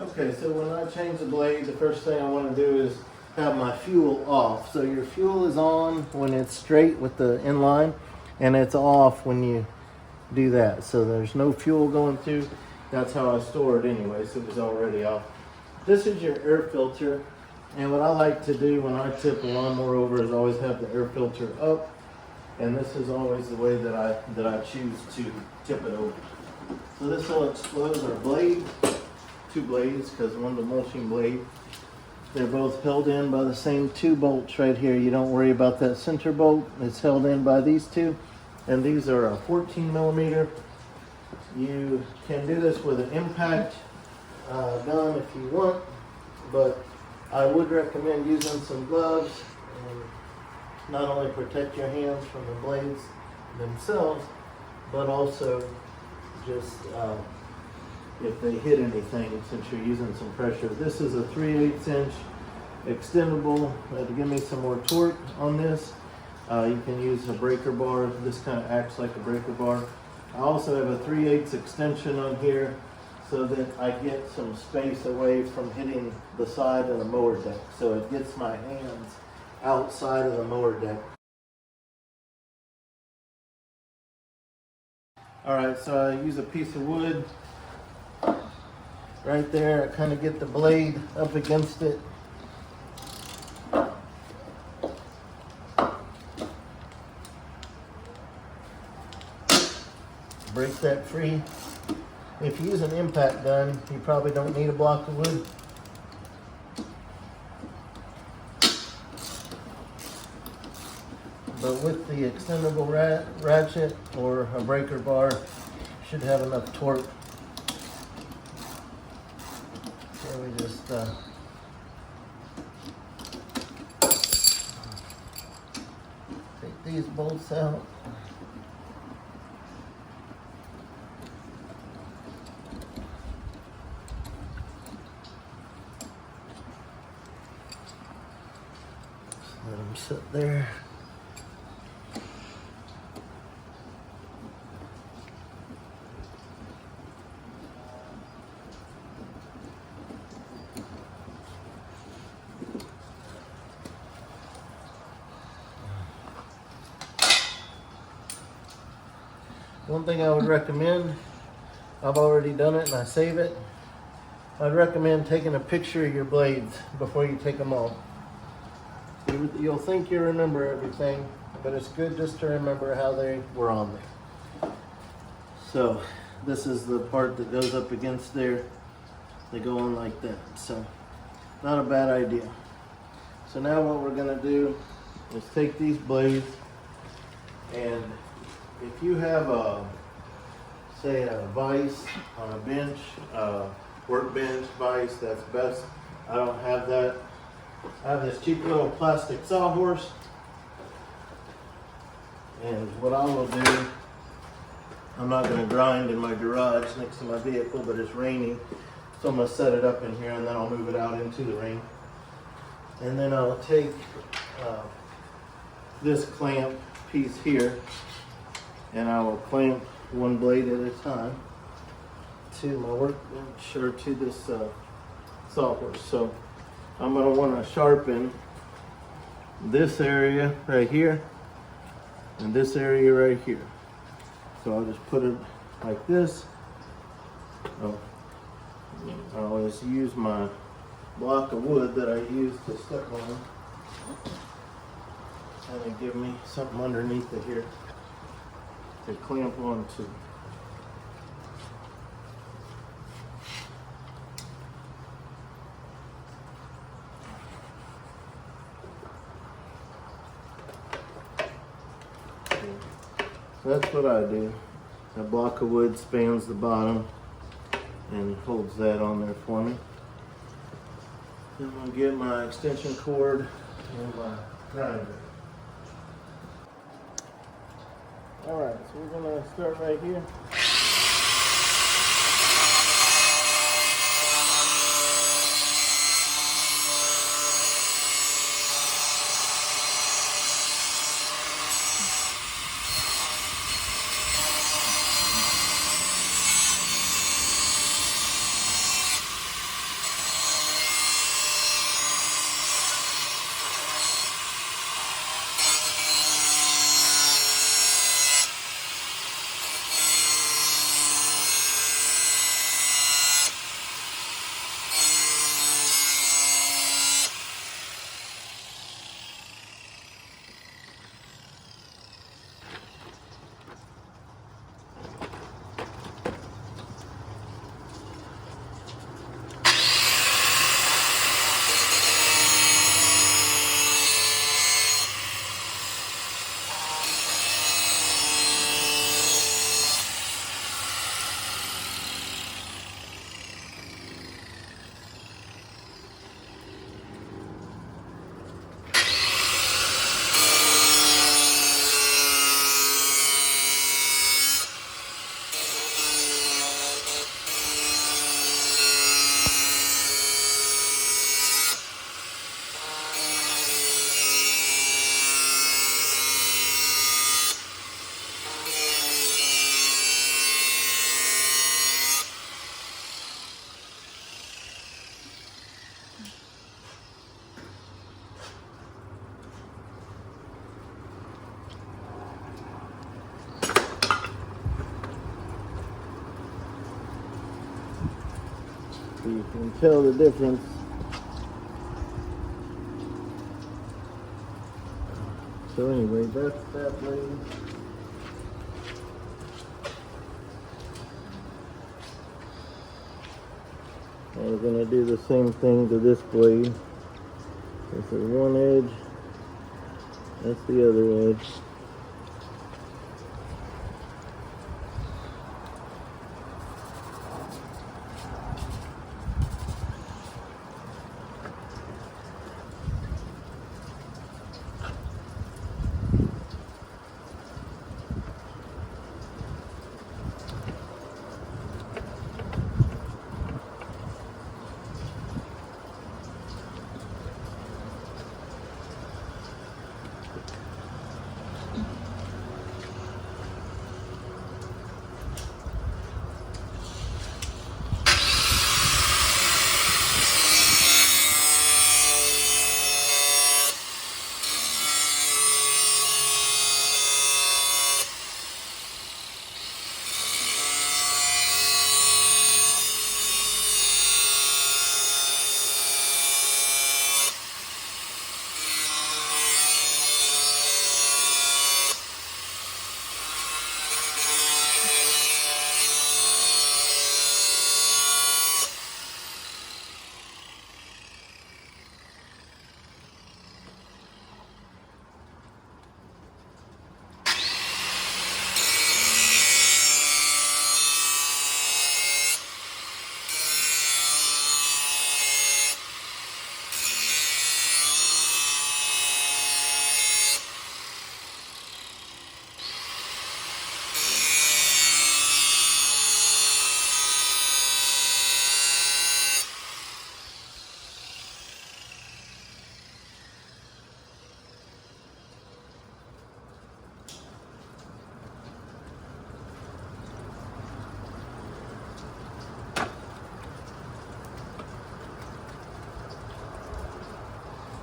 Okay, so when I change the blade, the first thing I want to do is have my fuel off. So your fuel is on when it's straight with the inline, and it's off when you do that. So there's no fuel going through. That's how I store it anyway, so it's already off. This is your air filter, and what I like to do when I tip a lawnmower over is always have the air filter up, and this is always the way that I choose to tip it over. So this will expose our blade. Two blades, because one's a mulching blade. They're both held in by the same two bolts right here. You don't worry about that center bolt. It's held in by these two, and these are a 14 millimeter. You can do this with an impact gun if you want, but I would recommend using some gloves and not only protect your hands from the blades themselves, but also just if they hit anything, since you're using some pressure. This is a 3/8 inch extendable to give me some more torque on this. You can use a breaker bar. This kind of acts like a breaker bar. I also have a 3/8 extension on here so that I get some space away from hitting the side of the mower deck. So it gets my hands outside of the mower deck. Alright, so I use a piece of wood right there. I kind of get the blade up against it. Break that free. If you use an impact gun, you probably don't need a block of wood. But with the extendable ratchet or a breaker bar, you should have enough torque. So we just take these bolts out. Let them sit there. One thing I would recommend, I've already done it and I save it. I'd recommend taking a picture of your blades before you take them off. You'll think you remember everything, but it's good just to remember how they were on there. So this is the part that goes up against there. They go on like that, so not a bad idea. So now what we're gonna do is take these blades, and if you have say a vise on a bench, workbench vise, that's best. I don't have that. I have this cheap little plastic sawhorse, and what I will do, I'm not going to grind in my garage next to my vehicle, but it's raining, so I'm going to set it up in here and then I'll move it out into the rain. And then I'll take this clamp piece here, and I will clamp one blade at a time to my workbench or to this sawhorse. So I'm going to want to sharpen this area right here and this area right here. So I'll just put it like this. I always use my block of wood that I use to step on, and they give me something underneath it here to clamp onto. So that's what I do. A block of wood spans the bottom and holds that on there for me. Then I'm going to get my extension cord and my grinder. Alright, so we're going to start right here. So you can tell the difference. So anyway, that's that blade. And we're going to do the same thing to this blade. This is one edge, that's the other edge.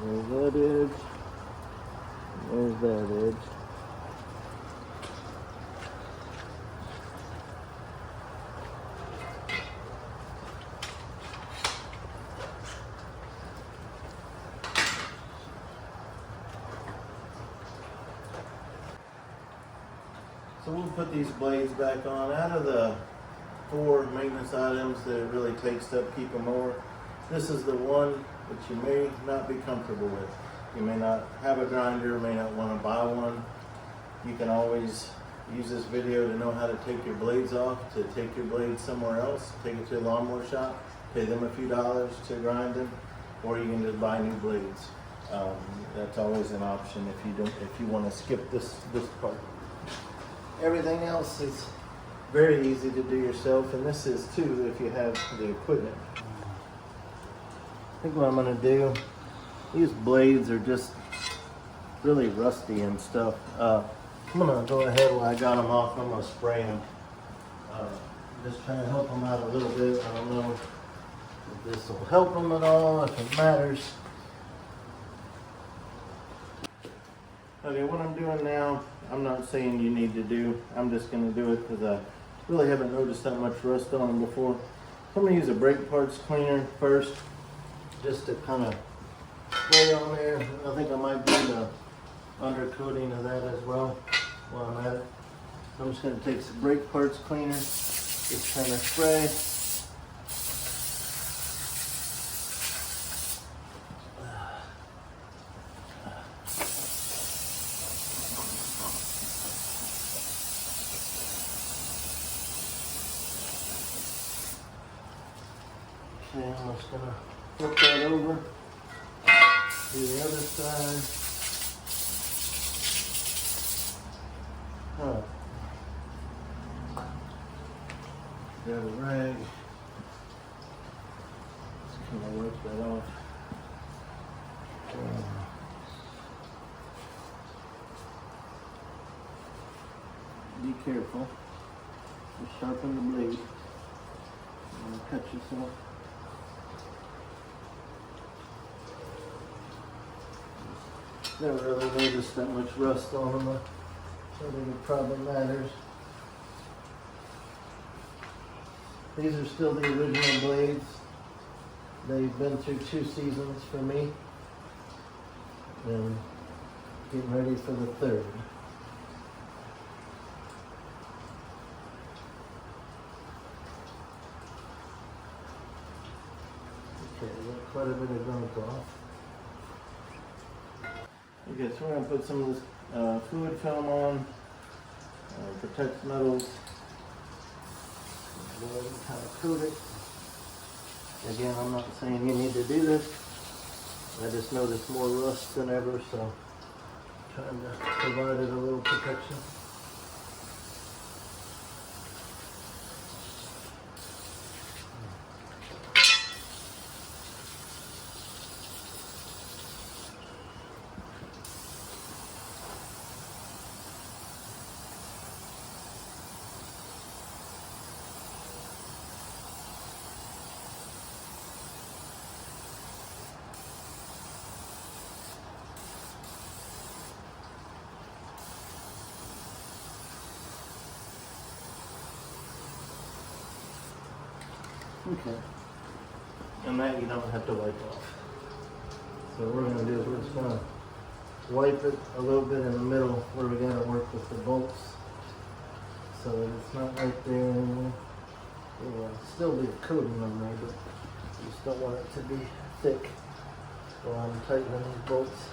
There's that edge, there's that edge. So we'll put these blades back on. Out of the 4 maintenance items that it really takes to upkeep a mower, this is the one that you may not be comfortable with. You may not have a grinder, may not want to buy one. You can always use this video to know how to take your blades off, to take your blades somewhere else, take it to a lawnmower shop, pay them a few dollars to grind them, or you can just buy new blades. That's always an option if you want to skip this part. Everything else is very easy to do yourself, and this is too if you have the equipment. I think what I'm going to do, these blades are just really rusty and stuff. I'm going to go ahead while I got them off, I'm going to spray them. Just trying to help them out a little bit. I don't know if this will help them at all, if it matters. Okay, what I'm doing now, I'm not saying you need to do. I'm just going to do it because I really haven't noticed that much rust on them before. I'm going to use a brake parts cleaner first, just to kind of spray on there. I think I might do the undercoating of that as well while I'm at it. So I'm just going to take some brake parts cleaner, just kind of spray. Okay, I'm just going to flip that over to the other side. Huh. Grab a rag. Just kind of wipe that off. Be careful. Just sharpen the blade. Don't cut yourself. Never really noticed that much rust on them. I don't think it probably matters. These are still the original blades. They've been through 2 seasons for me, and getting ready for the 3rd. Okay, got quite a bit of gunk off. Okay, so we're going to put some of this fluid film on, protects metals. Go ahead and kind of coat it. Again, I'm not saying you need to do this. I just noticed more rust than ever, so trying to provide it a little protection. Okay, and that you don't have to wipe off. So what we're going to do is we're just going to wipe it a little bit in the middle where we got to work with the bolts, so that it's not right there anymore. There will still be a coating on there, but you just don't want it to be thick while I'm tightening these bolts.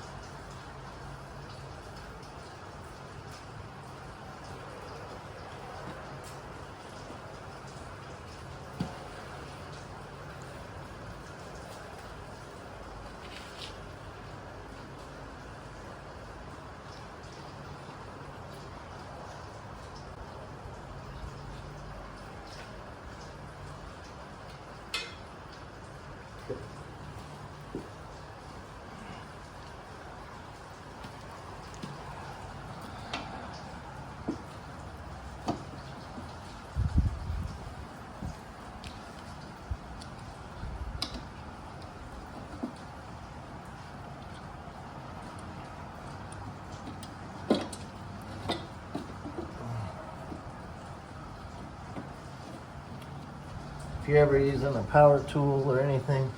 If you're ever using a power tool or anything,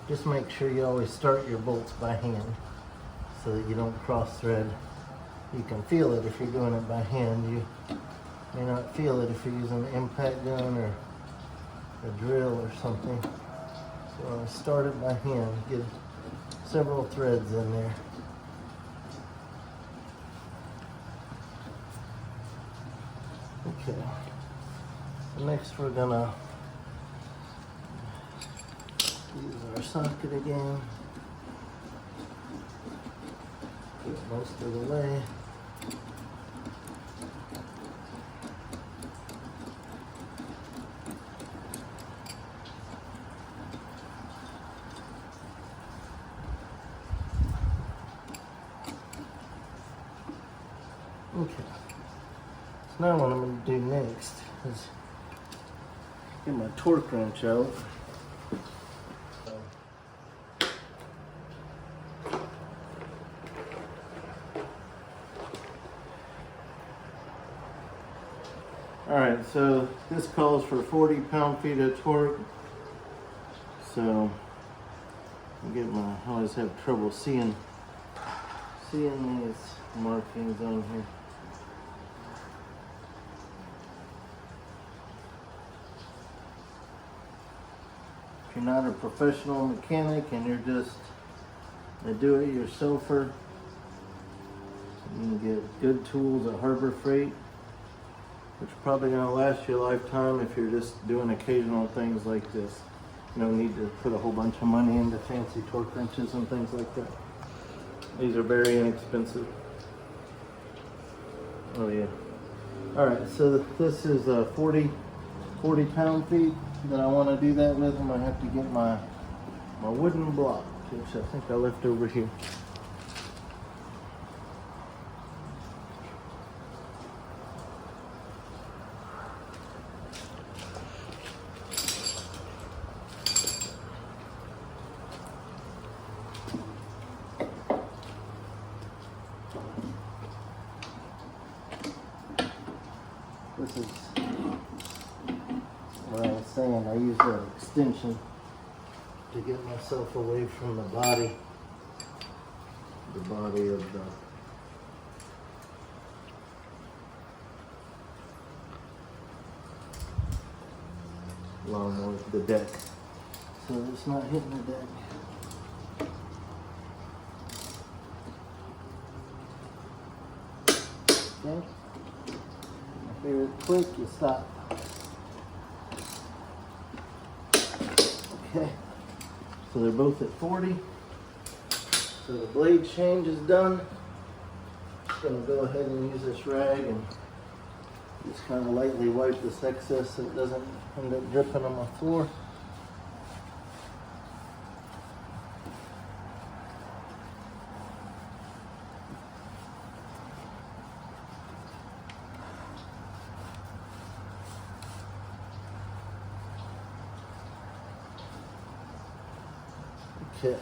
just make sure you always start your bolts by hand so that you don't cross thread. You can feel it if you're doing it by hand. You may not feel it if you're using an impact gun or a drill or something. So start it by hand. Get several threads in there. Okay. Next we're gonna use our socket again. Get most of the way. Okay. So now what I'm going to do next is get my torque wrench out. Alright, so this calls for 40 pound-feet of torque. So I always have trouble seeing these markings on here. If you're not a professional mechanic and you're just a do-it-yourselfer, you can get good tools at Harbor Freight, which are probably going to last you a lifetime if you're just doing occasional things like this. You don't need to put a whole bunch of money into fancy torque wrenches and things like that. These are very inexpensive. Oh yeah. Alright, so this is 40 pound-feet that I want to do that with. I'm going to have to get my wooden block, which I think I left over here. This is what I was saying. I use an extension to get myself away from the body of the lawnmower, the deck, so it's not hitting the deck. Okay. My favorite click, you stop. Okay. So they're both at 40. So the blade change is done. Just gonna go ahead and use this rag and just kind of lightly wipe this excess so it doesn't end up dripping on my floor. Okay.